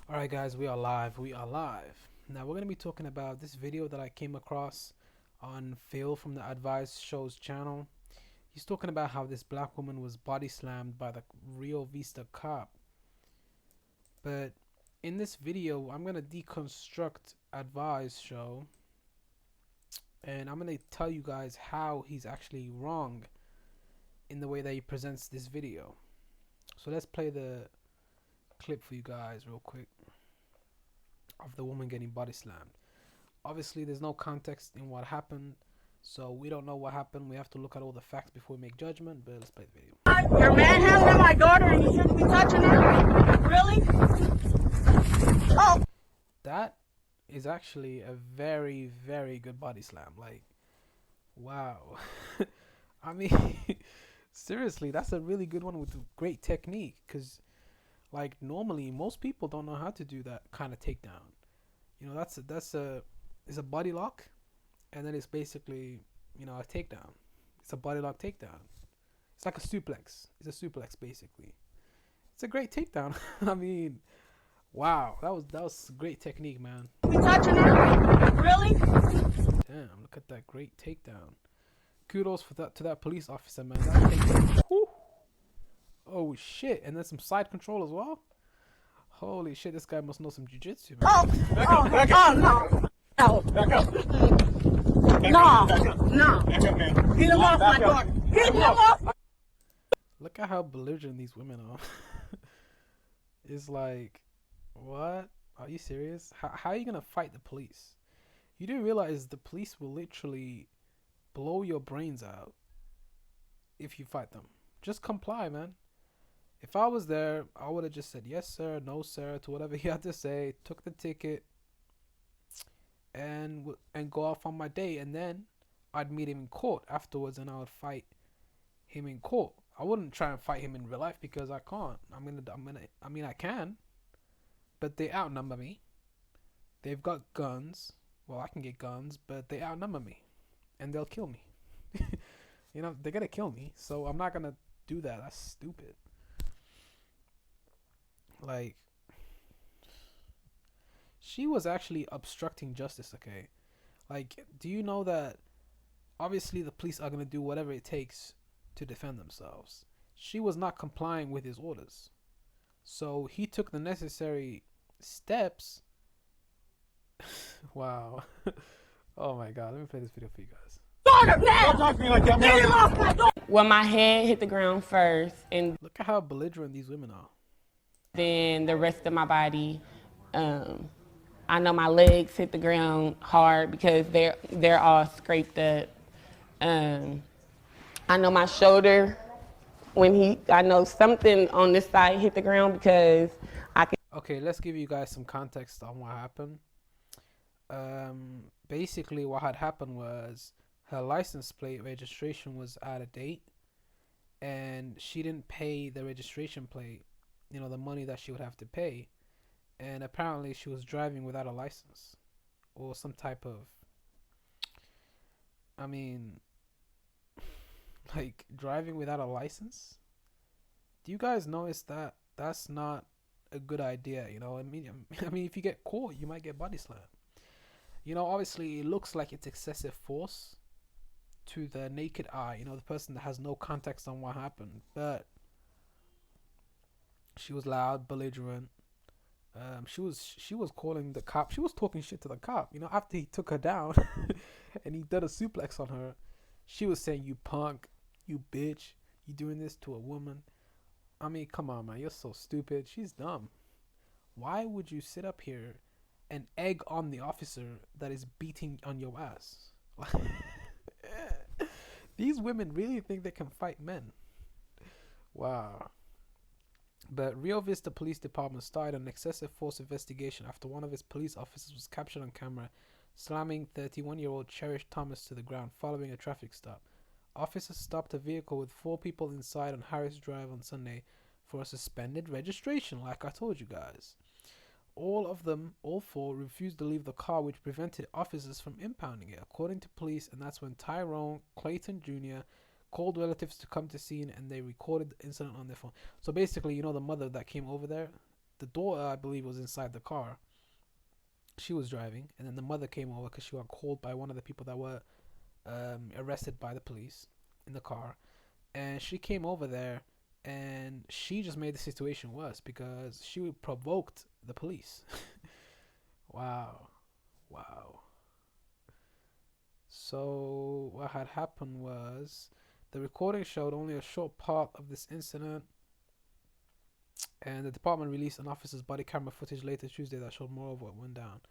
Alright guys, we are live. We are live. Now we're going to be talking about this video that I came across on Phil from the Advice Show's channel. He's talking about how this black woman was body slammed by the Rio Vista cop. But in this video, I'm going to deconstruct Advice Show and I'm going to tell you guys how he's actually wrong in the way that he presents this video. So let's play the clip for you guys real quick of the woman getting body slammed. Obviously there's no context in what happened, so we don't know what happened. We have to look at all the facts before we make judgment, but let's play the video. You're manhandling my daughter and you shouldn't be touching her? Really? Oh! That is actually a very, very good body slam. Like, wow. I mean, seriously, that's a really good one with great technique, because like normally most people don't know how to do that kind of takedown. You know, it's a body lock, and then it's basically, you know, a takedown. It's a body lock takedown. It's like a suplex. It's a suplex basically. It's a great takedown. I mean, wow, that was great technique, man. You touching her? Really? Damn, look at that great takedown. Kudos for that to that police officer, man. That takedown. Whew. Oh shit, and then some side control as well. Holy shit, this guy must know some jiu-jitsu, man. No. No. Back up. No. No. Back up, man. Get him off my daughter. Get him off. Look at how belligerent these women are. It's like, what? Are you serious? How are you gonna fight the police? You do realize the police will literally blow your brains out if you fight them. Just comply, man. If I was there, I would have just said yes sir, no sir to whatever he had to say, took the ticket, and go off on my day, and then I'd meet him in court afterwards, and I would fight him in court. I wouldn't try and fight him in real life because I can't. I mean I can, but they outnumber me. They've got guns. Well, I can get guns, but they outnumber me, and they'll kill me. You know, they're gonna kill me, so I'm not gonna do that. That's stupid. Like, she was actually obstructing justice, okay? Like, do you know that obviously the police are going to do whatever it takes to defend themselves? She was not complying with his orders. So he took the necessary steps. Wow. Oh my god, let me play this video for you guys. Daughter, Don't talk to me like that, get him man. off my daughter. Well, my head hit the ground first, and Look at how belligerent these women are. then the rest of my body. I know my legs hit the ground hard because they're all scraped up. I know my shoulder I know something on this side hit the ground because I can. Okay, let's give you guys some context on what happened. Basically what had happened was her license plate registration was out of date, and she didn't pay the registration plate, you know, the money that she would have to pay, and apparently she was driving without a license or some type of, I mean, like driving without a license. Do you guys notice that that's not a good idea? You know, I mean, if you get caught, you might get body slammed. You know, obviously it looks like it's excessive force to the naked eye, you know, the person that has no context on what happened, but she was loud, belligerent. She was calling the cop. She was talking shit to the cop. You know, after he took her down, and he did a suplex on her, she was saying, "You punk, you bitch, you doing this to a woman." I mean, come on, man, you're so stupid. She's dumb. Why would you sit up here and egg on the officer that is beating on your ass? These women really think they can fight men. Wow. But Rio Vista Police Department started an excessive force investigation after one of its police officers was captured on camera slamming 31-year-old Cherish Thomas to the ground following a traffic stop. Officers stopped a vehicle with 4 people inside on Harris Drive on Sunday for a suspended registration, like I told you guys. All 4, refused to leave the car, which prevented officers from impounding it, according to police, and that's when Tyrone Clayton Jr. called relatives to come to scene, and they recorded the incident on their phone. So basically, you know, the mother that came over there, The daughter, I believe, was inside the car. She was driving, and then the mother came over because she got called by one of the people that were arrested by the police in the car. And she came over there, and she just made the situation worse because she provoked the police. Wow. Wow. So what had happened was the recording showed only a short part of this incident, and the department released an officer's body camera footage later Tuesday that showed more of what went down.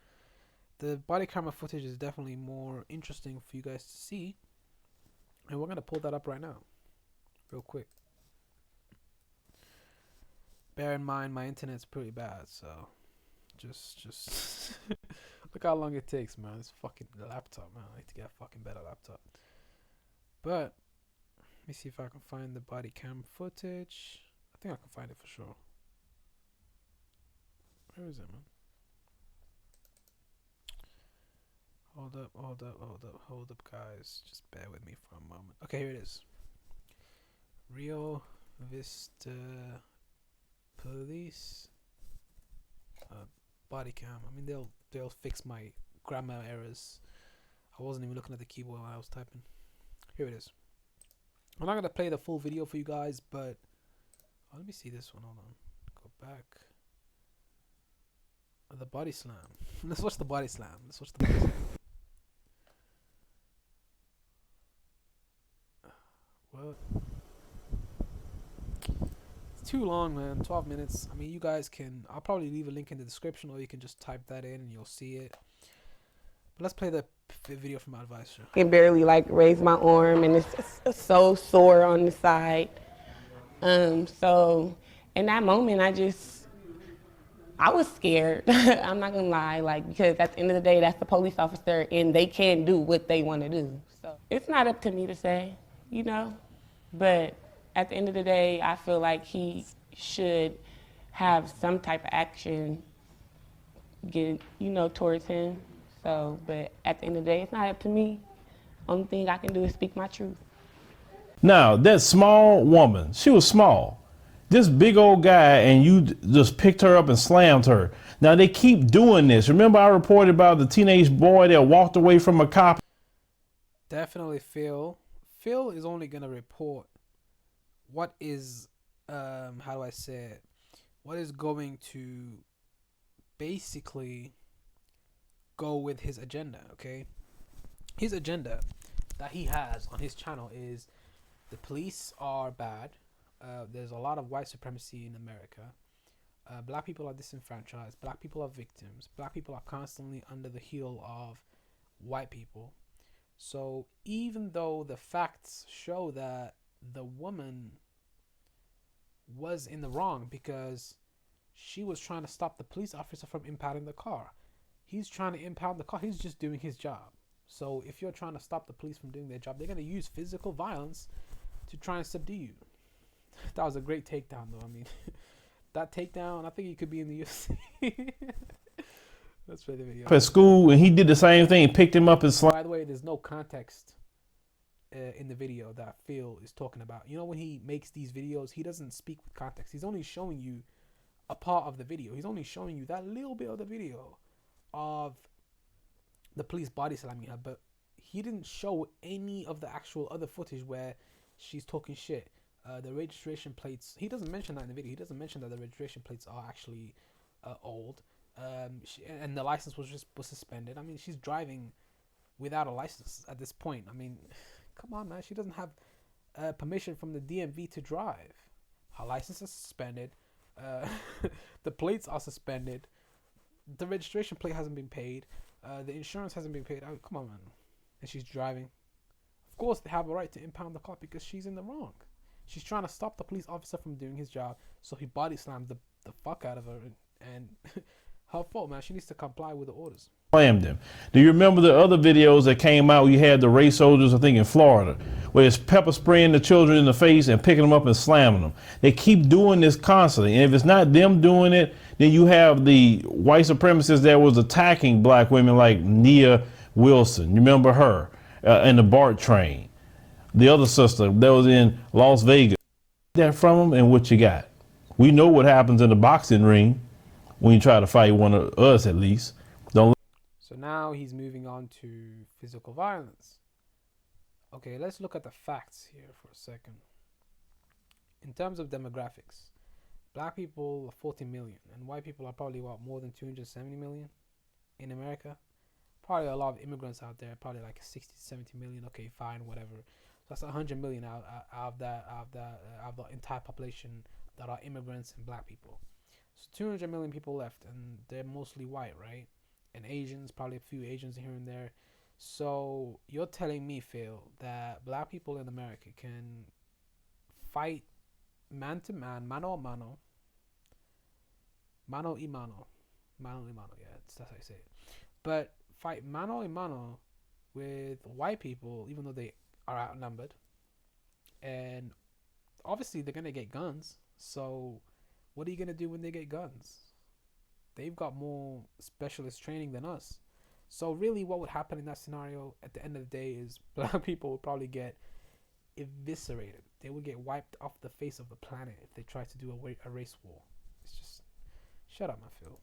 The body camera footage is definitely more interesting for you guys to see, and we're going to pull that up right now real quick. Bear in mind my internet's pretty bad, so just look how long it takes, man. This fucking laptop, man. I need to get a fucking better laptop. But let me see if I can find the body cam footage. I think I can find it for sure. Where is it, man? Hold up, guys. Just bear with me for a moment. Okay, here it is. Rio Vista Police body cam. I mean, they'll fix my grammar errors. I wasn't even looking at the keyboard when I was typing. Here it is. I'm not gonna play the full video for you guys, but let me see this one. Hold on. Go back. The body slam. Let's watch the body slam. What? It's too long, man. 12 minutes. I mean, you guys can. I'll probably leave a link in the description, or you can just type that in and you'll see it. But let's play the video from my advisor. I can barely like raise my arm, and it's so sore on the side. So in that moment, I was scared. I'm not gonna lie, like, because at the end of the day, that's the police officer, and they can do what they want to do. So it's not up to me to say, you know, but at the end of the day, I feel like he should have some type of action towards him. So, but at the end of the day, it's not up to me. Only thing I can do is speak my truth. Now, that small woman, she was small. This big old guy, and you just picked her up and slammed her. Now, they keep doing this. Remember I reported about the teenage boy that walked away from a cop? Definitely Phil. Phil is only going to report what is, how do I say it? What is going to basically go with his agenda, okay? His agenda that he has on his channel is the police are bad. There's a lot of white supremacy in America. Black people are disenfranchised. Black people are victims. Black people are constantly under the heel of white people. So even though the facts show that the woman was in the wrong because she was trying to stop the police officer from impounding the car. He's trying to impound the car. He's just doing his job. So if you're trying to stop the police from doing their job, they're going to use physical violence to try and subdue you. That was a great takedown, though. I mean, that takedown, I think he could be in the UFC. Let's play the video. At school, and he did the same thing. He picked him up and slammed. By the way, there's no context in the video that Phil is talking about. You know, when he makes these videos, he doesn't speak with context. He's only showing you a part of the video. He's only showing you that little bit of the video of the police body slamming her, but he didn't show any of the actual other footage where she's talking shit. The registration plates, he doesn't mention that in the video. He doesn't mention that the registration plates are actually old, and the license was suspended. I mean, she's driving without a license at this point. I mean, come on, man. She doesn't have permission from the DMV to drive. Her license is suspended. The plates are suspended. The registration plate hasn't been paid. The insurance hasn't been paid. I mean, come on, man. And she's driving. Of course, they have a right to impound the car because she's in the wrong. She's trying to stop the police officer from doing his job, so he body slammed the fuck out of her, and her fault, man. She needs to comply with the orders. Slammed him. Do you remember the other videos that came out? You had the race soldiers, I think, in Florida, where it's pepper spraying the children in the face and picking them up and slamming them. They keep doing this constantly, and if it's not them doing it, then you have the white supremacists that was attacking black women like Nia Wilson. You remember her in the BART train. The other sister that was in Las Vegas. That from them, and what you got? We know what happens in the boxing ring. when you try to fight one of us, at least. Don't. So now he's moving on to physical violence. Okay, let's look at the facts here for a second. In terms of demographics, black people are 40 million, and white people are probably what, more than 270 million in America. Probably a lot of immigrants out there, probably like 60 to 70 million. Okay, fine, whatever. So that's 100 million out of the entire population that are immigrants and black people. So 200 million people left, and they're mostly white, right? And Asians, probably a few Asians here and there. So you're telling me, Phil, that black people in America can fight man to man, mano a mano, mano y mano, mano y mano. Yeah, that's how I say it. But fight mano y mano with white people, even though they are outnumbered, and obviously they're gonna get guns. So what are you gonna do when they get guns? They've got more specialist training than us. So really, what would happen in that scenario at the end of the day is black people would probably get eviscerated. They would get wiped off the face of the planet if they tried to do a race war. It's just, shut up, my Phil.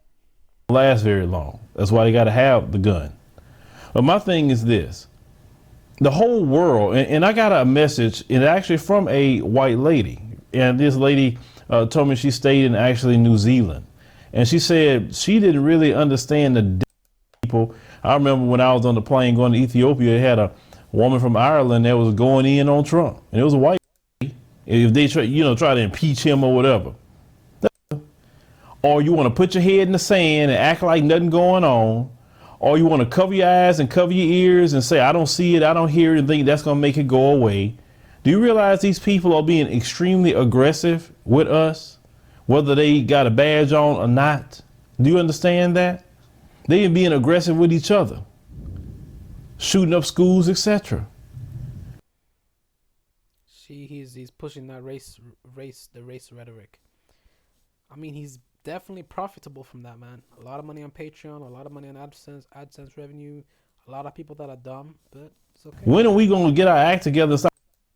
Last very long. That's why they got to have the gun. But my thing is this: the whole world, and I got a message, and actually from a white lady, and this lady told me she stayed in actually New Zealand, and she said she didn't really understand the people. I remember when I was on the plane going to Ethiopia, it had a woman from Ireland that was going in on Trump, and it was a white lady. If they try to impeach him or whatever, or you want to put your head in the sand and act like nothing going on, or you want to cover your eyes and cover your ears and say, I don't see it, I don't hear it, and think that's going to make it go away. Do you realize these people are being extremely aggressive with us, whether they got a badge on or not? Do you understand that? They are being aggressive with each other, shooting up schools, etc. He's pushing that race rhetoric. I mean, he's definitely profitable from that, man. A lot of money on Patreon, a lot of money on AdSense revenue, a lot of people that are dumb, but it's okay. When are we going to get our act together?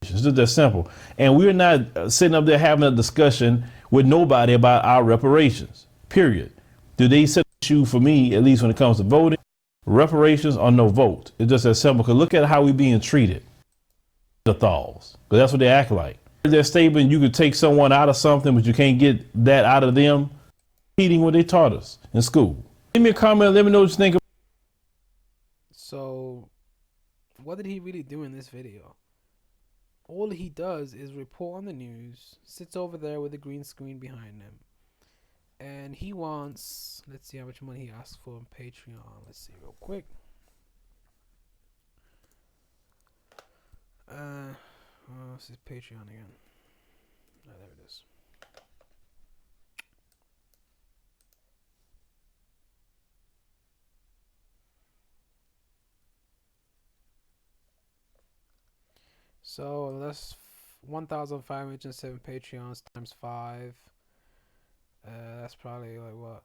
It's just that simple. And we're not sitting up there having a discussion with nobody about our reparations, period. Do they set the issue for me, at least when it comes to voting? Reparations or no vote. It's just that simple. Because look at how we're being treated. The thaws. Because that's what they act like. Their statement, you could take someone out of something, but you can't get that out of them. Repeating what they taught us in school. Give me a comment. Let me know what you think. So, what did he really do in this video? All he does is report on the news, sits over there with a green screen behind him, and he wants, let's see how much money he asked for on Patreon. Let's see real quick. This is Patreon again. Oh, there it is. So that's 1,507 Patreons times 5. That's probably like what?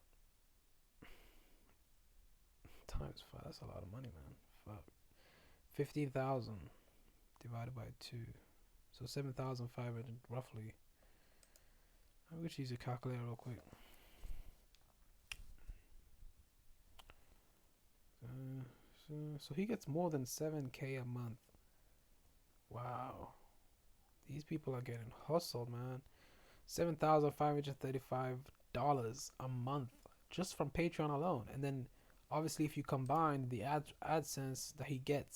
Times 5. That's a lot of money, man. Fuck. 15,000 divided by 2. So 7,500 roughly. I'm going to use a calculator real quick. So he gets more than 7K a month. Wow. These people are getting hustled, man. $7,535 a month just from Patreon alone. And then obviously if you combine the AdSense that he gets